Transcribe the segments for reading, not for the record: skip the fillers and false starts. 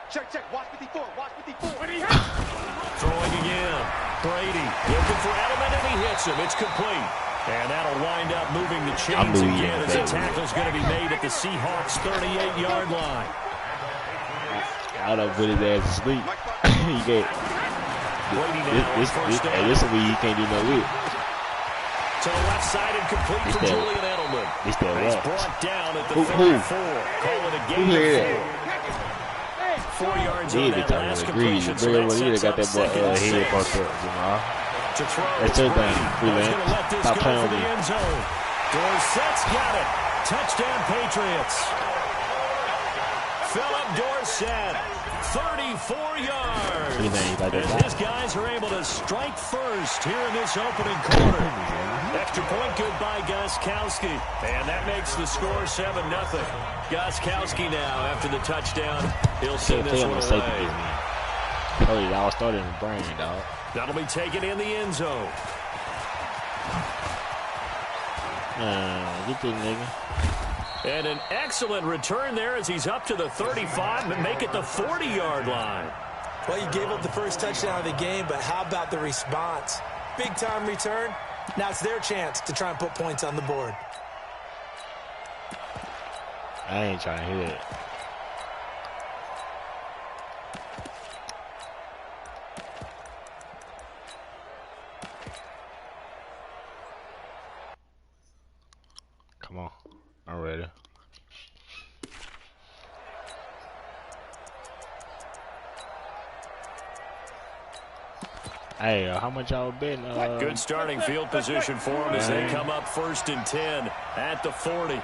Check, check. Watch 54. Watch 54. Throwing again. Brady looking for Edelman, and he hits him. It's complete. And that'll wind up moving the chains again as the tackle's going to be made at the Seahawks' 38-yard line. I don't put his ass to sleep. He can't. This will be he can't do no with. To the left side and complete for Julian Edelman. He's brought down at the 34. Call it a gain of 4. 4 yards on that last completion. So that sets up second and 6. To throw, that's your thing, freelance. Stop playing with me. Dorsett's got it. Touchdown, Patriots. Philip Dorsett, 34 yards. And his guys are able to strike first here in this opening quarter. Extra point good by Gostkowski. And that makes the score 7-0. Gostkowski now, after the touchdown, he'll send this one away. Oh, y'all started in the brain, dog. That'll be taken in the end zone. Get this nigga. And an excellent return there as he's up to the 35 and make it the 40-yard line. Well, you gave up the first touchdown of the game, but how about the response? Big-time return. Now it's their chance to try and put points on the board. I ain't trying to hit it. Come on. I'm ready. Hey, how much y'all been? Good starting field position for them as they come up 1st and 10 at the 40.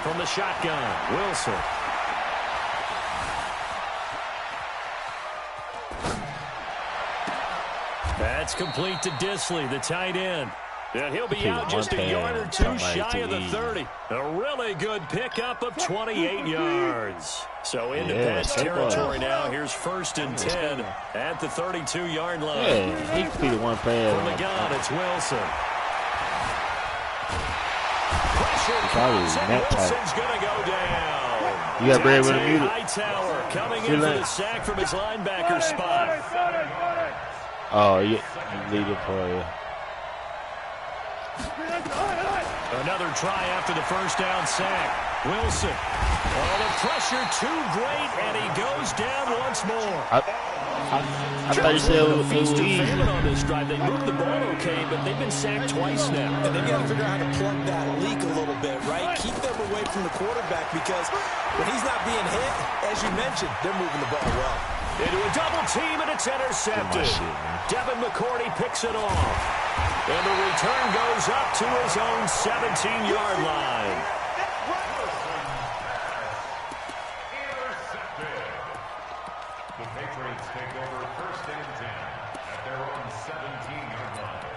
From the shotgun, Wilson. That's complete to Disley, the tight end. And he'll be out just a yard or two shy of the 30. A really good pickup of 28 yards. So into Pats territory now. Here's 1st and 10 at the 32-yard line. Yeah, he could be the one player. From the gun, it's Wilson. Pressure comes, and Wilson's going to go down. You got bread with him, Hightower coming in for the sack from his linebacker spot. Oh, you lead it for you. Another try after the first down sack. Wilson. Oh, the pressure too great, and he goes down once more. I thought you said it was easy. On this drive. They moved the ball okay, but they've been sacked twice now. And they've got to figure out how to plug that leak a little bit, right? Keep them away from the quarterback because when he's not being hit, as you mentioned, they're moving the ball well. Into a double team, and it's intercepted. Devin McCourty picks it off. And the return goes up to his own 17-yard line. The Patriots take over 1st and 10 at their own 17-yard line.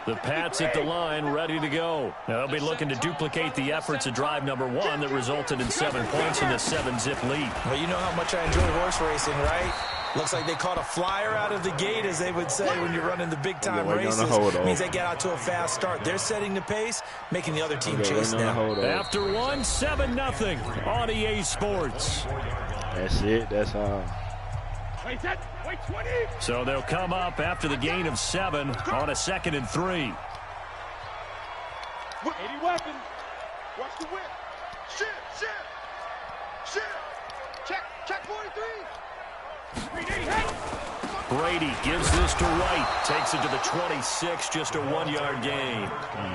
The Pats at the line, ready to go. Now they'll be looking to duplicate the efforts of drive number 1 that resulted in 7 points in the 7-zip lead. Well, you know how much I enjoy horse racing, right? Looks like they caught a flyer out of the gate, as they would say when you're running the big-time races. It means they get out to a fast start. They're setting the pace, making the other team chase them. After 7-0 on EA Sports. That's it. That's all. So they'll come up after the gain of 7 on a 2nd and 3. 80 weapons. Watch the whip. Shit. Check 43. Brady gives this to Wright. Takes it to the 26, just a 1-yard gain.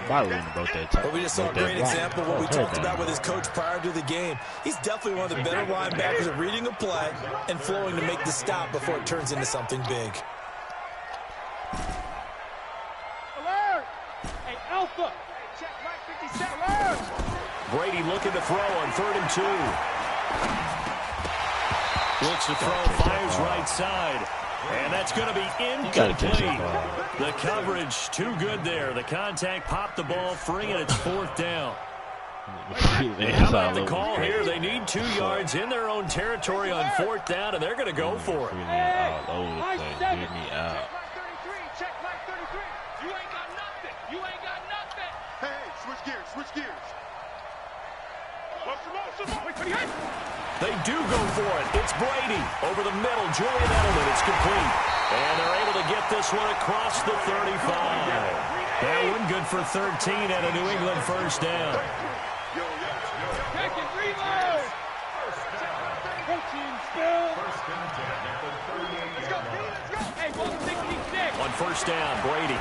But we just saw a great example of what we talked about with his coach prior to the game. He's definitely one of the better linebackers at reading a play and flowing to make the stop before it turns into something big. Alert! Hey, Alpha! Check right 57. Alert! Brady looking to throw on 3rd and 2. Looks to throw, fires right side. And that's going to be incomplete. The coverage too good there. The contact popped the ball free, and it's 4th down. How about the call here? They need 2 yards in their own territory on 4th down, and they're going to go for it. All over the place. Get me out. Check right 33. You ain't got nothing. Hey, switch Switch gears, switch gears. They do go for it. It's Brady over the middle. Julian Edelman. It's complete. And they're able to get this one across the 35. That one good for 13 at a New England first down. Second reload. Coaching still. First and 10 at the 38-yard line. Let's go. Hey, 166. On first down, Brady.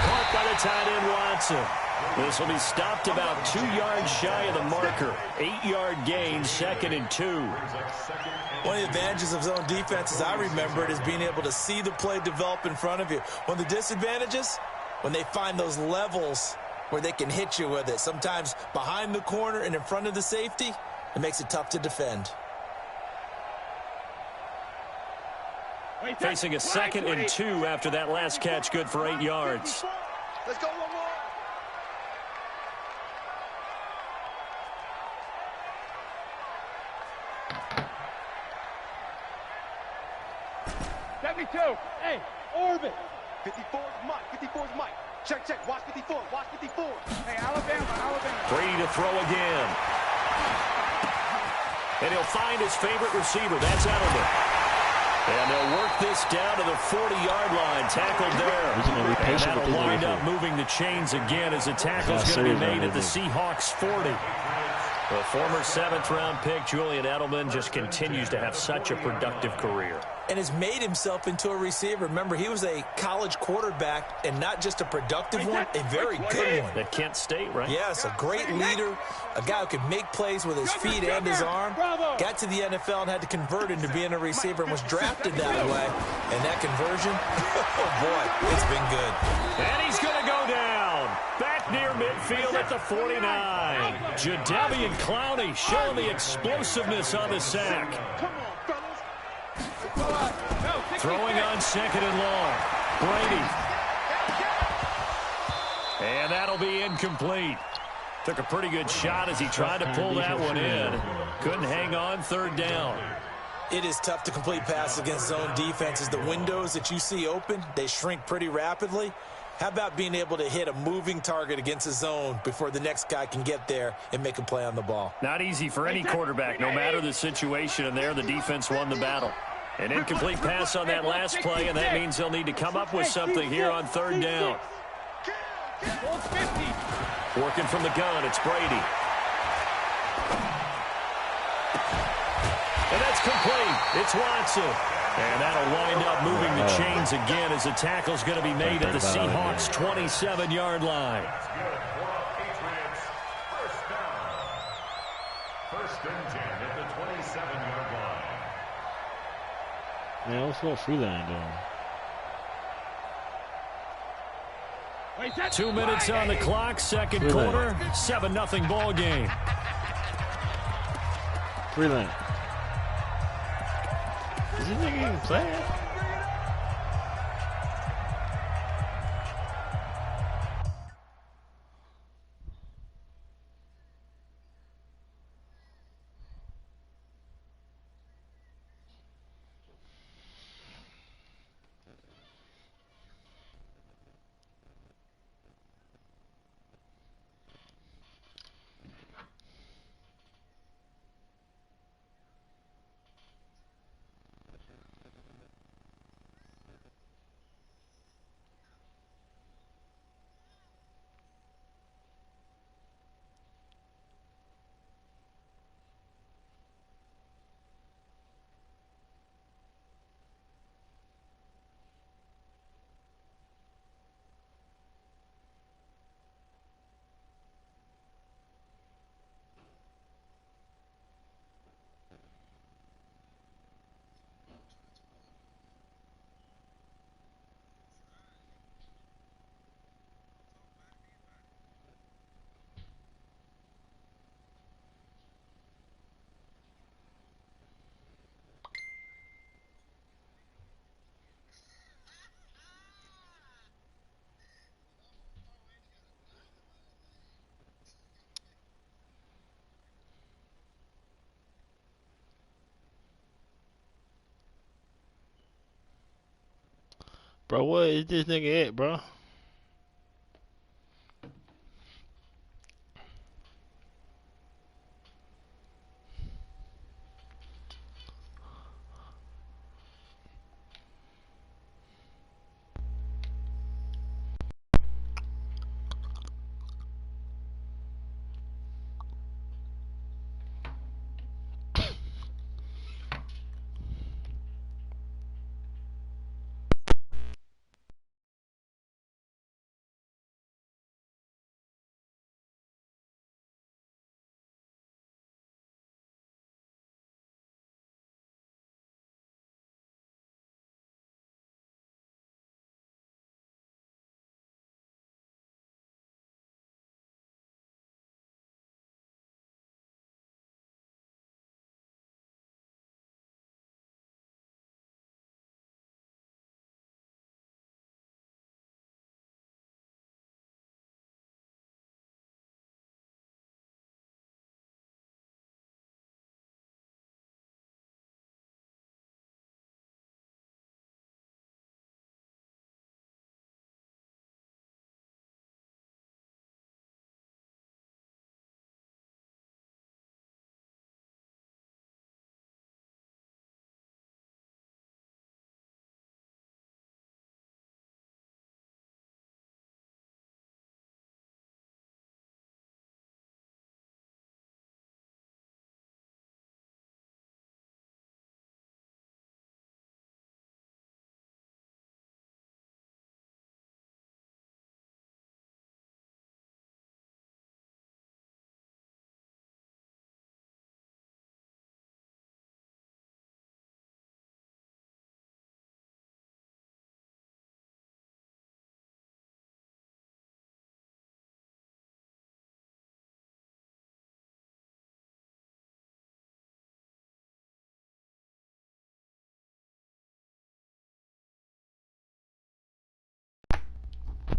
Caught by the tight end, Watson. This will be stopped about 2 yards shy of the marker. 8-yard gain, 2nd and 2. One of the advantages of zone defense, as I remember it, is being able to see the play develop in front of you. One of the disadvantages, when they find those levels where they can hit you with it, sometimes behind the corner and in front of the safety, it makes it tough to defend. Facing a 2nd and 2 after that last catch, good for 8 yards. Let's go, one more. Hey, orbit. 54 is Mike. 54 is Mike. Check, check. Watch 54. Watch 54. Hey, Alabama. Brady to throw again. And he'll find his favorite receiver. That's Edelman. And they'll work this down to the 40-yard line. Tackled there. And that'll wind up moving the chains again as a tackle's going to be made at the Seahawks 40. The former 7th-round pick, Julian Edelman, just continues to have such a productive career. And has made himself into a receiver. Remember, he was a college quarterback, and not just a productive one, a very good one. At Kent State, right? Yes, a great leader, a guy who could make plays with his feet and his arm. Got to the NFL and had to convert into being a receiver and was drafted that way. And that conversion, oh boy, it's been good. And he's going to go down. Back near midfield at the 49. Jadeveon Clowney showing the explosiveness on the sack. Throwing on 2nd and long. Brady. And that'll be incomplete. Took a pretty good shot as he tried to pull that one in. Couldn't hang on, 3rd down. It is tough to complete passes against zone defenses. The windows that you see open, they shrink pretty rapidly. How about being able to hit a moving target against a zone before the next guy can get there and make a play on the ball? Not easy for any quarterback, no matter the situation, and there the defense won the battle. An incomplete pass on that last play, and that means they'll need to come up with something here on 3rd down. Working from the gun, it's Brady. And that's complete. It's Watson. And that'll wind up moving the chains again as the tackle's going to be made at the Seahawks' 27-yard line. First and 10 at the 27-yard line. Man, what's that Freeland doing? 2 minutes on the clock, 2nd quarter, 7-0 ball game. Freeland. Is this nigga even playing? Bro, what is this nigga at, bro?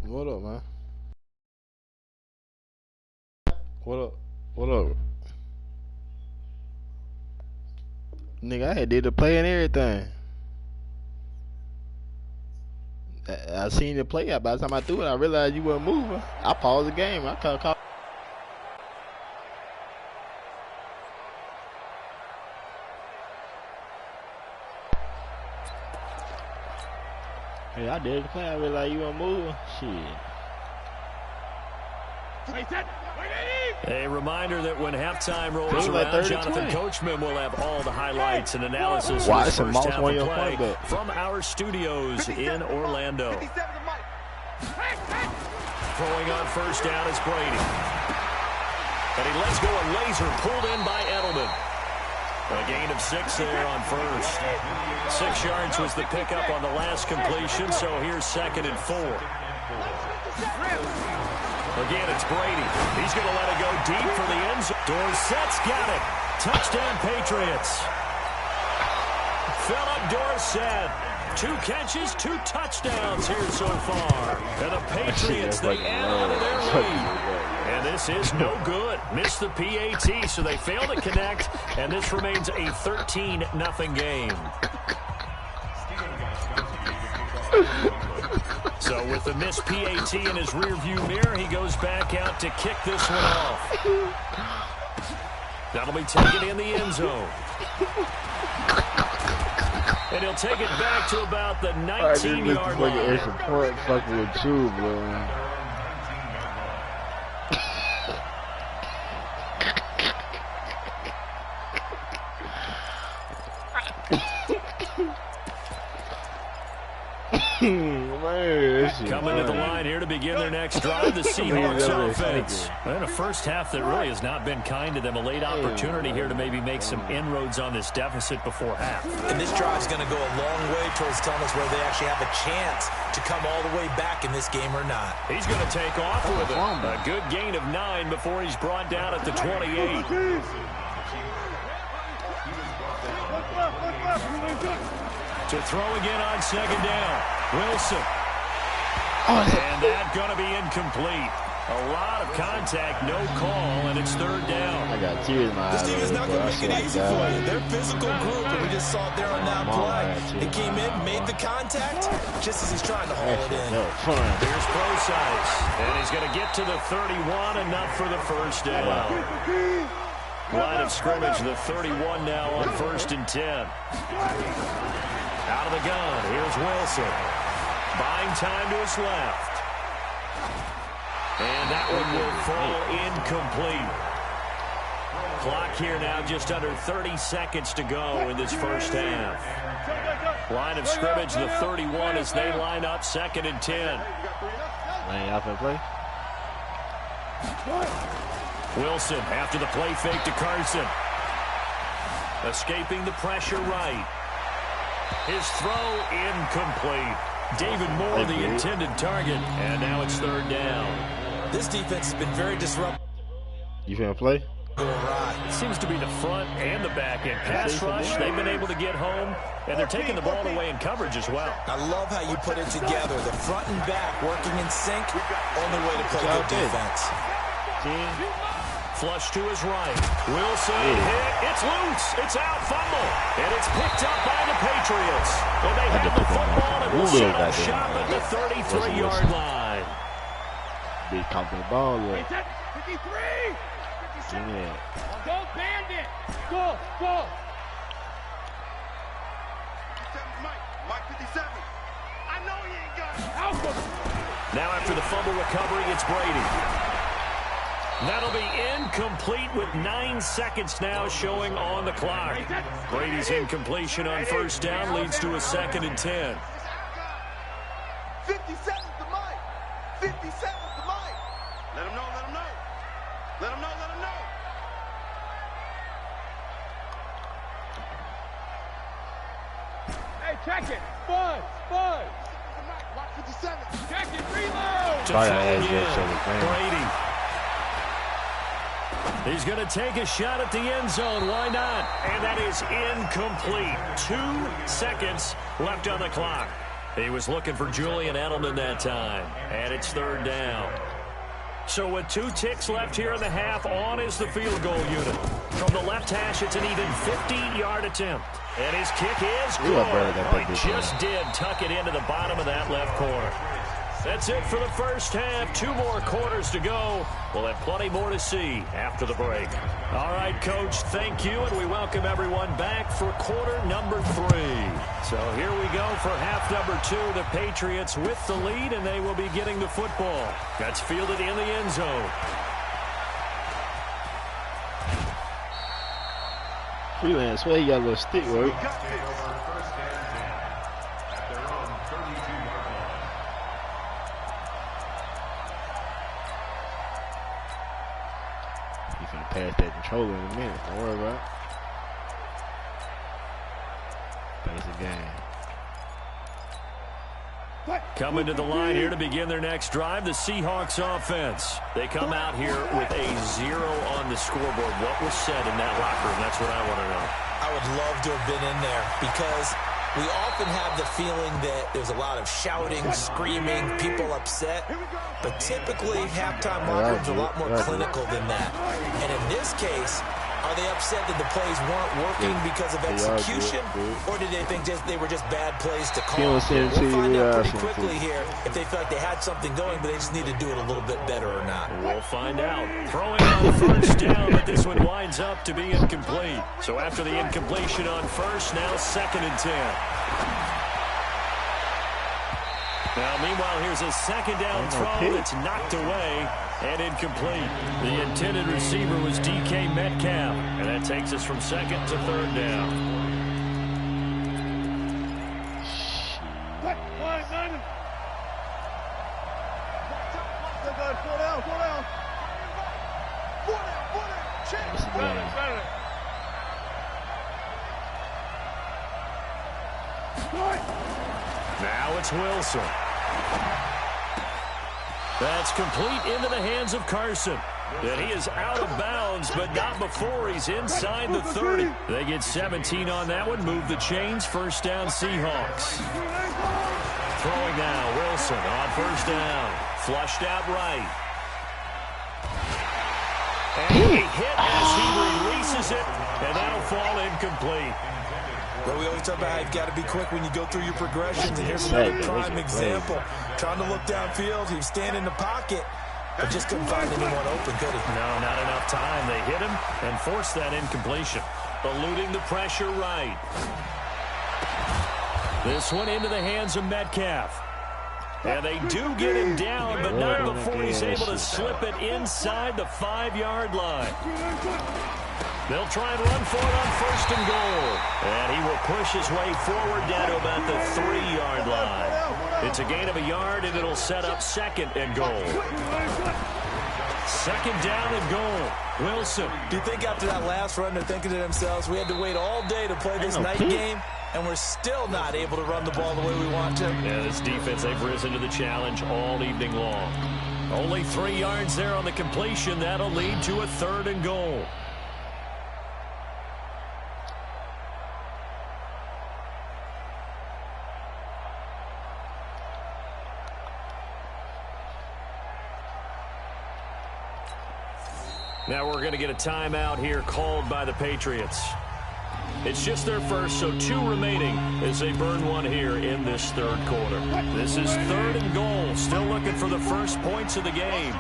What up, man? What up? What up? Nigga, I had did the play and everything. I seen the play out. By the time I threw it, I realized you weren't moving. I paused the game. I couldn't call. Hey, I did the play. I realized you weren't moving. Shit. A reminder that when halftime rolls around, Jonathan Coachman will have all the highlights and analysis of the first half of play from our studios in Orlando. Throwing on first down is Brady. And he lets go a laser pulled in by Edelman. A gain of 6 there on first. 6 yards was the pickup on the last completion, so here's 2nd and 4. Again, it's Brady. He's going to let it go deep for the end zone. Dorsett's got it. Touchdown, Patriots. Philip Dorsett. 2 catches, 2 touchdowns here so far. And the Patriots, they add on to their lead. And this is no good. Missed the PAT, so they fail to connect. And this remains a 13-0 game. So with the missed PAT in his rearview mirror, he goes back out to kick this one off. That'll be taken in the end zone. And he'll take it back to about the 19-yard line. Extra point fucking with you, bro. Coming to the line here to begin their next drive, the Seahawks offense. And a first half that really has not been kind to them. A late opportunity here to maybe make some inroads on this deficit before half. And this drive's going to go a long way towards telling us whether they actually have a chance to come all the way back in this game or not. He's going to take off with it. A good gain of 9 before he's brought down at the 28. To throw again on 2nd down. Wilson. And that's going to be incomplete. A lot of contact, no call, and it's 3rd down. I got tears in my eyes. This team is not going to make it easy for you. They're a physical group, and we just saw it there on that play. They came in, made the contact, just as he's trying to haul it in. Here's Procise, and he's going to get to the 31, enough for the first down. Line of scrimmage, the 31 now on 1st and 10. Out of the gun, here's Wilson. Buying time to his left. And that one will fall incomplete. Clock here now just under 30 seconds to go in this first half. Line of scrimmage, the 31 as they line up 2nd and 10. Laying out for play. Wilson after the play fake to Carson. Escaping the pressure right. His throw incomplete. David Moore the intended target, and now it's 3rd down. This defense has been very disruptive. You finna play? It seems to be the front and the back end. Pass rush, they've been able to get home, and they're taking the ball away in coverage as well. I love how you put it together. The front and back working in sync. Only way to play good defense. Flush to his right. Wilson hit. It's loose. It's out. Fumble. And it's picked up by the Patriots. And they have the football and will set up shop at the 33-yard line. Big company ball. 53. 57. Yeah. Go Bandit. Go. Go. Mike 57. I know he ain't got it. Now after the fumble recovery, it's Brady. That'll be incomplete with 9 seconds now showing on the clock. Brady's incompletion on first down leads to a 2nd and 10. 57 to Mike. 57 to Mike. Let him know, let him know. Let him know, let him know. Hey, check it. Buzz. Watch 57. Check it, reload. To throw again, Brady. He's going to take a shot at the end zone. Why not? And that is incomplete. 2 seconds left on the clock. He was looking for Julian Edelman that time, and it's third down. So with 2 ticks left here in the half, on is the field goal unit. From the left hash, it's an even 50-yard attempt. And his kick is good. He just did tuck it into the bottom of that left corner. That's it for the first half. 2 more quarters to go. We'll have plenty more to see after the break. All right, Coach, thank you, and we welcome everyone back for quarter number 3. So here we go for half number 2. The Patriots with the lead, and they will be getting the football. That's fielded in the end zone. Freelance, well, he got a little stick work. Pass that controller in a minute. Don't worry about it. Thanks again. Coming to the line here to begin their next drive, the Seahawks offense. They come out here with a 0 on the scoreboard. What was said in that locker room? That's what I want to know. I would love to have been in there because we often have the feeling that there's a lot of shouting, screaming, people upset. But typically, halftime locker rooms are a lot more clinical than that. And in this case, are they upset that the plays weren't working because of execution? Or did they think they were just bad plays to call? We'll find out pretty quickly here if they feel like they had something going, but they just need to do it a little bit better or not. We'll find out. Throwing on first down, but this one winds up to be incomplete. So after the incompletion on first, now 2nd and 10. Now, meanwhile, here's a 2nd down throw that's knocked away and incomplete. The intended receiver was DK Metcalf, and that takes us from 2nd to 3rd down. Now it's Wilson. That's complete into the hands of Carson. And he is out of bounds, but not before he's inside the 30. They get 17 on that one. Move the chains. First down, Seahawks. Throwing now, Wilson on first down. Flushed out right. And he hit as he releases it, and that'll fall incomplete. Well, we always talk about how you've got to be quick when you go through your progressions, and here's another prime example. Trying to look downfield, he was standing in the pocket, but just couldn't find anyone open, could he? No, not enough time. They hit him and forced that incompletion. Eluding the pressure right. This one into the hands of Metcalf. And they do get him down, but not before he's able to slip it inside the 5-yard line. They'll try and run for it on first and goal. And he will push his way forward down to about the 3-yard line. It's a gain of a yard, and it'll set up 2nd and goal. 2nd down and goal. Wilson. Do you think after that last run they're thinking to themselves, we had to wait all day to play this night game, and we're still not able to run the ball the way we want to? Yeah, this defense, they've risen to the challenge all evening long. Only 3 yards there on the completion. That'll lead to a 3rd and goal. Now we're going to get a timeout here called by the Patriots. It's just their first, so 2 remaining as they burn one here in this 3rd quarter. This is 3rd and goal. Still looking for the first points of the game.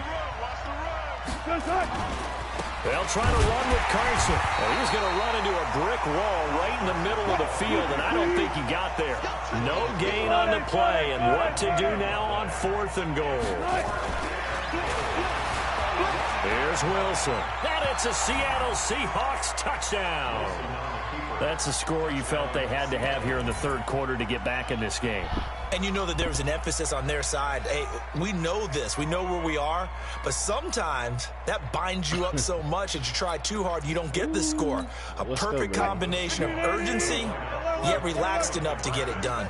They'll try to run with Carson. Well, he's going to run into a brick wall right in the middle of the field, and I don't think he got there. No gain on the play, and what to do now on 4th and goal. Here's Wilson. And it's a Seattle Seahawks touchdown. That's the score you felt they had to have here in the 3rd quarter to get back in this game. And you know that there was an emphasis on their side. Hey, we know this. We know where we are. But sometimes that binds you up so much that you try too hard, you don't get the score. A perfect combination of urgency, yet relaxed enough to get it done.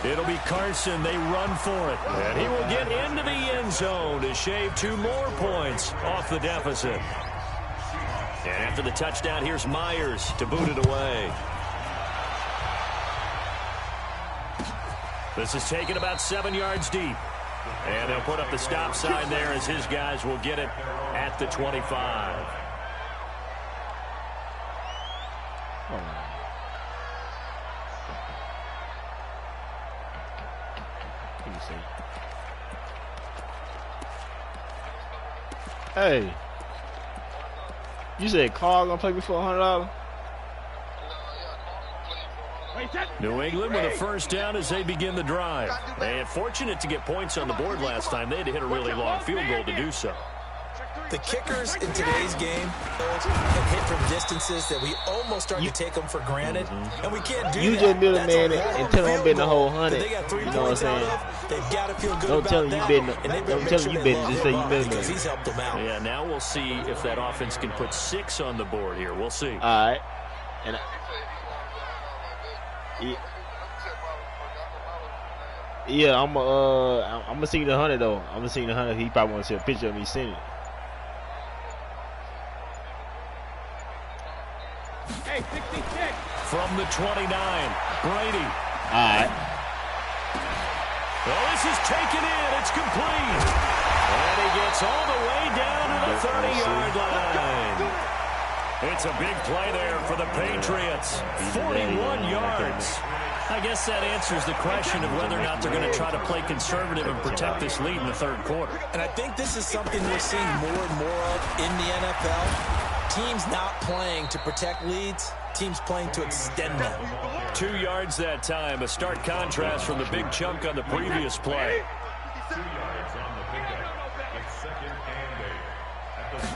It'll be Carson. They run for it. And he will get into the end zone to shave 2 more points off the deficit. And after the touchdown, here's Myers to boot it away. This is taken about 7 yards deep. And they'll put up the stop sign there as his guys will get it at the 25. Hey, you said Carl gonna play me for $100? New England with a first down as they begin the drive. And fortunate to get points on the board last time. They had to hit a really long field goal to do so. The kickers in today's game have hit from distances that we almost start to take them for granted, and we can't do that. You just build a man and tell them I'm betting the whole 100. They got 3 you know what I'm saying? They've got to feel good don't about tell him that. Don't tell him you betting. Just say you betting. Because he's helped them out. Yeah, now we'll see if that offense can put 6 on the board here. We'll see. All right. And yeah, I'm gonna see the 100 though. I'm gonna see the 100. He probably want to see a picture of me sending it. Hey, 66. From the 29, Brady. All right. Well, this is taken in. It's complete. And he gets all the way down to the 30-yard line. It's a big play there for the Patriots. 41 yards. I guess that answers the question of whether or not they're going to try to play conservative and protect this lead in the third quarter. And I think this is something we're seeing more and more of in the NFL. Teams not playing to protect leads, teams playing to extend them. 2 yards that time, a stark contrast from the big chunk on the previous play. 2 yards on the pickup. It's 2nd and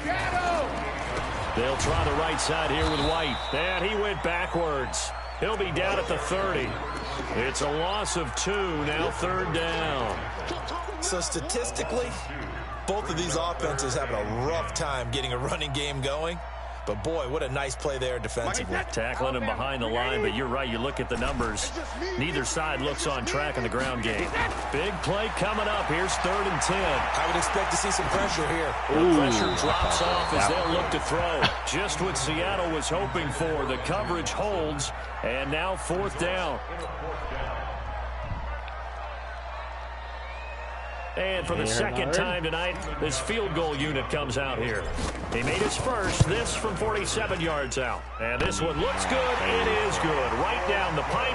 8. At the They'll try the right side here with White. And he went backwards. He'll be down at the 30. It's a loss of 2, now 3rd down. So statistically, both of these offenses having a rough time getting a running game going. But, boy, what a nice play there defensively. Tackling him behind the line, but you're right. You look at the numbers. Neither side looks on track in the ground game. Big play coming up. Here's 3rd and 10. I would expect to see some pressure here. The pressure drops off as they'll look to throw. Just what Seattle was hoping for. The coverage holds, and now 4th down. And for the second time tonight, this field goal unit comes out here. He made his first, this from 47 yards out. And this one looks good. It is good. Right down the pipe.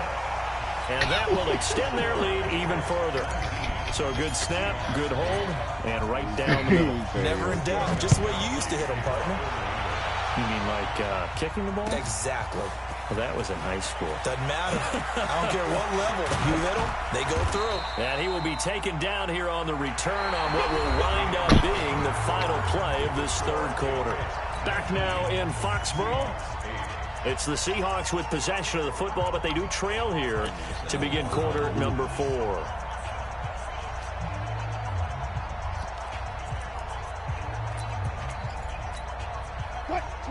And that will extend their lead even further. So a good snap, good hold, and right down the middle. Never in doubt. Just the way you used to hit them, partner. You mean like kicking the ball? Exactly. Well, that was in high school. Doesn't matter. I don't care what level. You hit them, they go through. And he will be taken down here on the return on what will wind up being the final play of this third quarter. Back now in Foxborough. It's the Seahawks with possession of the football, but they do trail here to begin quarter number 4.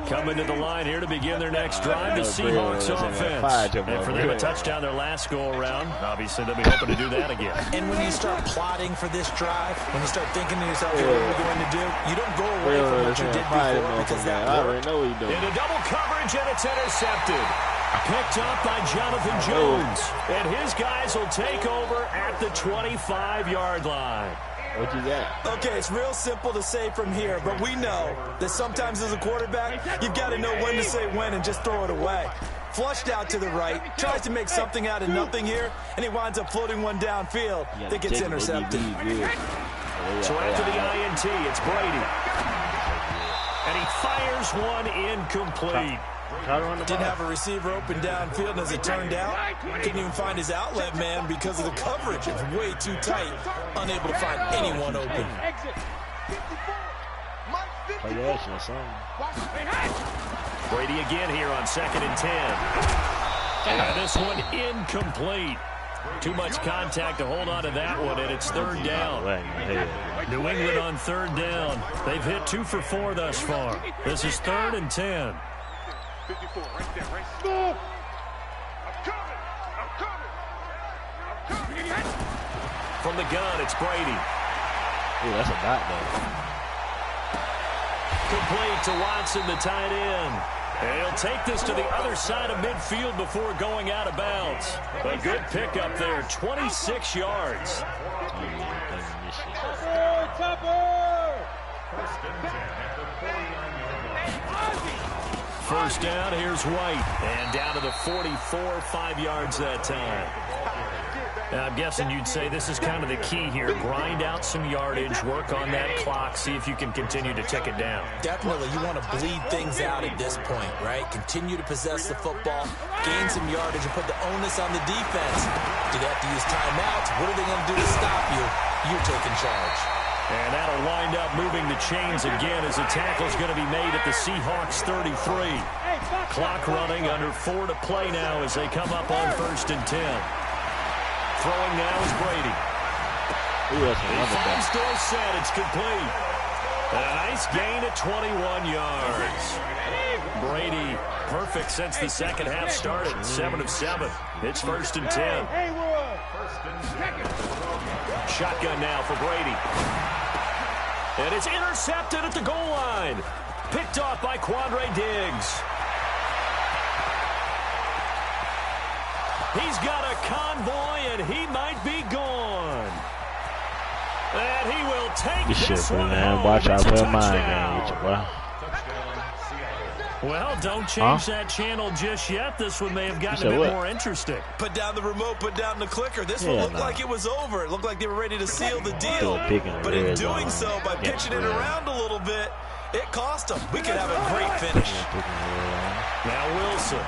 Coming to the line here to begin their next drive, the Seahawks offense. And for them, a touchdown their last go-around. Obviously, they'll be hoping to do that again. And when you start plotting for this drive, when you start thinking to yourself, what are we going to do? You don't go away from what you did before because that I already know what you're doing. In a double coverage, and it's intercepted. Picked up by Jonathan Jones. And his guys will take over at the 25-yard line. What you got? Okay, it's real simple to say from here, but we know that sometimes as a quarterback, you've got to know when to say when and just throw it away. Flushed out to the right, tries to make something out of nothing here, and he winds up floating one downfield that gets intercepted. So after the INT, it's Brady. And he fires one incomplete. Didn't have a receiver open downfield, and as it turned out, couldn't even find his outlet man because of the coverage. It's way too tight, unable to find anyone open. Brady again here on 2nd and 10. And this one incomplete. Too much contact to hold on to that one, and it's 3rd down. New England on 3rd down. They've hit 2 for 4 thus far. This is 3rd and 10. 54, right there, right there. I'm coming. From the gun, it's Brady. Ooh, that's a dot, though. Complete to Watson, the tight end. And he'll take this to the other side of midfield before going out of bounds. A good pickup there, 26 yards. First down, here's White. And down to the 44, 5 yards that time. Now, I'm guessing you'd say this is kind of the key here. Grind out some yardage, work on that clock, see if you can continue to tick it down. Definitely. You want to bleed things out at this point, right? Continue to possess the football, gain some yardage, and put the onus on the defense. Do they have to use timeouts? What are they going to do to stop you? You're taking charge. And that'll wind up moving the chains again as the tackle's going to be made at the Seahawks 33. Clock running, under 4 to play now as they come up on 1st and 10. Throwing now is Brady. He still set. It's complete. A nice gain at 21 yards. Brady, perfect since the second half started. 7 of 7. It's 1st and 10. Shotgun now for Brady. And it's intercepted at the goal line. Picked off by Quandre Diggs. He's got a convoy, and he might be gone. And he will take this one home. Watch out for a mind game, boy. Well, don't change that channel just yet. This one may have gotten a bit more interesting. Put down the remote, put down the clicker. This one looked like it was over. It looked like they were ready to seal the deal. But in doing so, by pitching it around a little bit, it cost them. We could have a great finish. Now Wilson.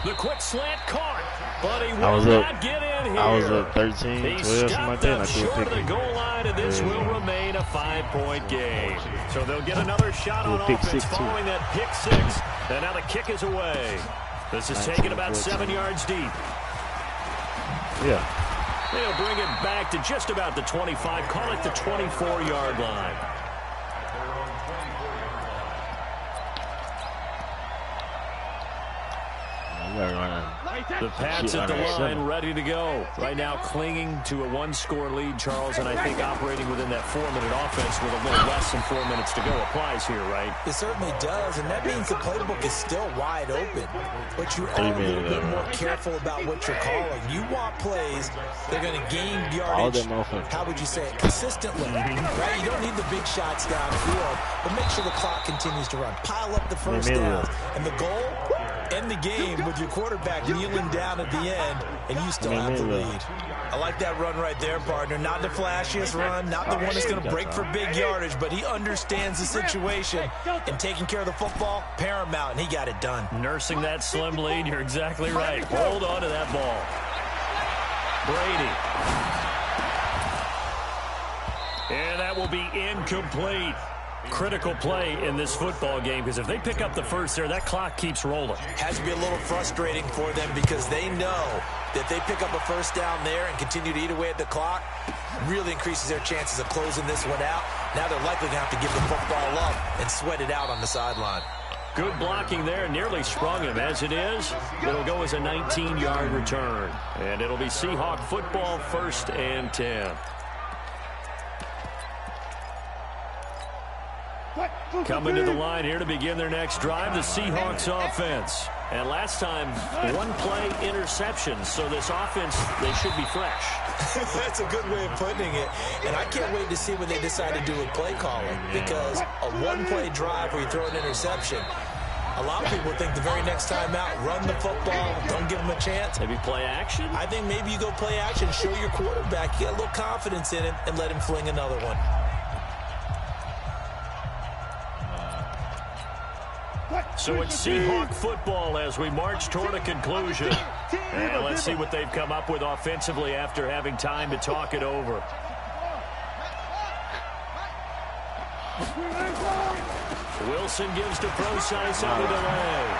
The quick slant caught, but he will not get in here. I was up 13, 12, something like that. Short of the goal line, and this will remain a 5-point game. So they'll get another shot on offense following that pick 6. And now the kick is away. This is taken about 7 yards deep. Yeah. They'll bring it back to just about the 25. Call it the 24-yard line. The Pats at the line, ready to go. Right now clinging to a 1-score lead, Charles, and I think operating within that 4-minute offense with a little less than 4 minutes to go applies here, right? It certainly does, and that means the playbook is still wide open. But you are a little bit more careful about what you're calling. You want plays they're going to gain yardage, how would you say it, consistently, right? You don't need the big shots downfield, but make sure the clock continues to run. Pile up the first down, and the goal, end the game with your quarterback kneeling down at the end, and you still have the lead. I like that run right there, partner. Not the flashiest run, not the one that's going to break for big yardage, but he understands the situation, and taking care of the football, paramount, and he got it done. Nursing that slim lead, you're exactly right. Hold on to that ball. Brady. And that will be incomplete. Critical play in this football game, because if they pick up the first there, that clock keeps rolling. Has to be a little frustrating for them, because they know that they pick up a first down there and continue to eat away at the clock, really increases their chances of closing this one out. Now they're likely going to have to give the football up and sweat it out on the sideline. Good blocking there, nearly sprung him. As it is, it'll go as a 19-yard return. And it'll be Seahawk football, 1st and 10. Coming to the line here to begin their next drive, the Seahawks offense. And last time, 1-play interception. So this offense, they should be fresh. That's a good way of putting it. And I can't wait to see what they decide to do with play calling. Because a 1-play drive where you throw an interception, a lot of people think the very next time out, run the football, don't give them a chance. Maybe play action? I think maybe you go play action, show your quarterback, you get a little confidence in him, and let him fling another one. So it's Seahawk football as we march toward a conclusion. And let's see what they've come up with offensively after having time to talk it over. Wilson gives to Procise on the delay.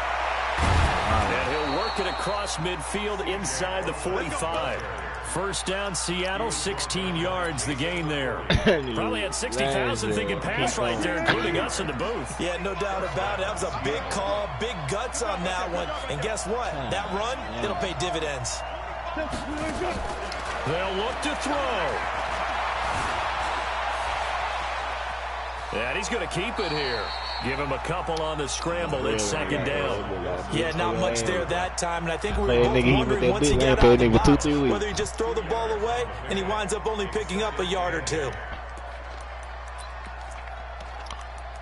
And he'll work it across midfield inside the 45. First down, Seattle, 16 yards, the gain there. Probably had 60,000 thinking pass right there, including us in the booth. Yeah, no doubt about it. That was a big call, big guts on that one. And guess what? That run, it'll pay dividends. They'll look to throw. And he's going to keep it here. Give him a couple on the scramble. It's second down. Yeah, not much there that time. And I think we were both wondering once he got out of the box whether he just throw the ball away, and he winds up only picking up a yard or two.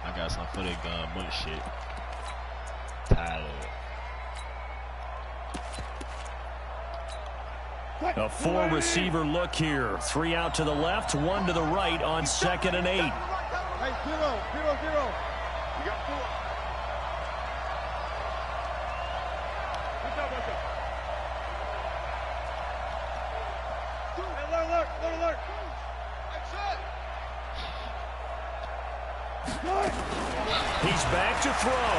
I got some footy gun bunch shit. Tired of it. A four-receiver look here. 3 out to the left, 1 to the right on 2nd and 8. Hey, 0-0-0. You got 4. Good job, Russia. Alert. He's back to throw.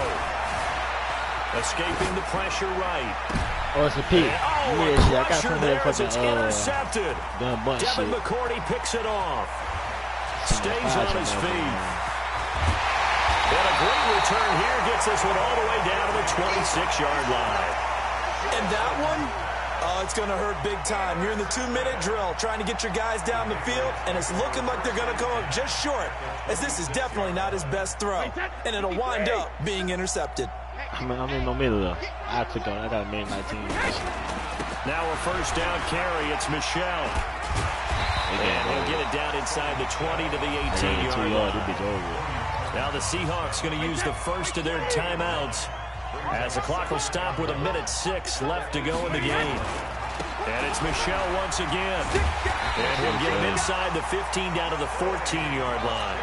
Escaping the pressure right. Oh, it's a peak. Yeah, I got some there as it's intercepted. Devin shit. McCourty picks it off. Stays on his feet. And a great return here gets this one all the way down to the 26-yard line. And that one, it's going to hurt big time. You're in the 2-minute drill trying to get your guys down the field, and it's looking like they're going to go up just short, as this is definitely not his best throw, and it'll wind up being intercepted. I'm in the middle though. I got a man 19. Now a first down carry. It's Michelle. And he'll get it down inside the 20 to the 18-yard line. Now the Seahawks going to use the first of their timeouts as the clock will stop with 1:06 left to go in the game. And it's Michelle once again. And he'll get him inside the 15 down to the 14-yard line.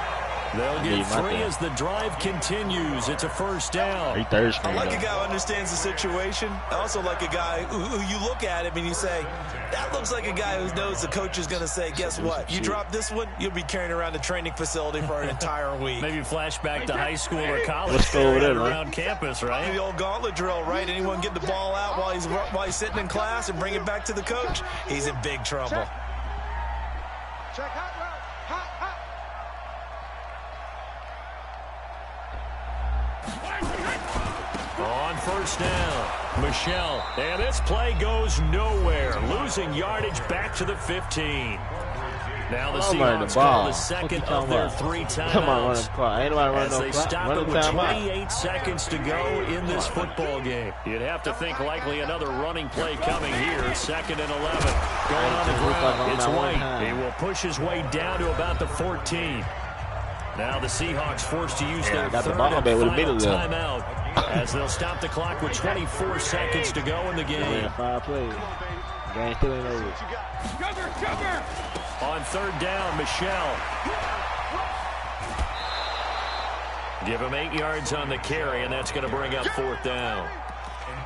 They'll get 3 as the drive continues. It's a first down. I like a guy who understands the situation. I also like a guy who you look at him and you say, that looks like a guy who knows the coach is going to say, guess what? You drop this one, you'll be carrying around the training facility for an entire week. Maybe flashback to high school or college around campus, right? The old gauntlet drill, right? Anyone get the ball out while he's sitting in class and bring it back to the coach? He's in big trouble. Check hot route. Hot. On first down, Michelle. And this play goes nowhere. Losing yardage back to the 15. Now the Seahawks call the second of their 3 timeouts. Come on, ain't nobody running as they stop it with 28 seconds to go in this football game. You'd have to think likely another running play coming here. 2nd and 11. Going on the ground. It's White. He will push his way down to about the 14. Now the Seahawks forced to use their third and final timeout as they'll stop the clock with 24 seconds to go in the game. 5 plays. Game still ain't over. On third down, Michelle. Give him 8 yards on the carry, and that's going to bring up 4th down.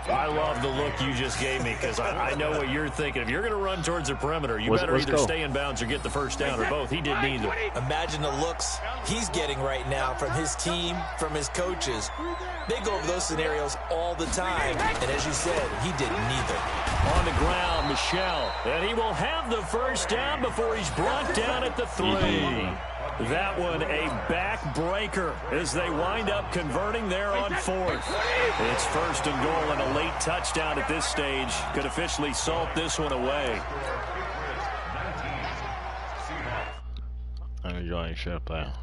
I love the look you just gave me because I know what you're thinking. If you're going to run towards the perimeter, you better either stay in bounds or get the first down, or both. He did neither. Imagine the looks he's getting right now from his team, from his coaches. They go over those scenarios all the time, and as you said, he did neither. On the ground, Michelle, and he will have the first down before he's brought down at the 3. That one a backbreaker as they wind up converting there on 4th. It's 1st and goal, and a late touchdown at this stage could officially salt this one away. I'm enjoying shit, pal.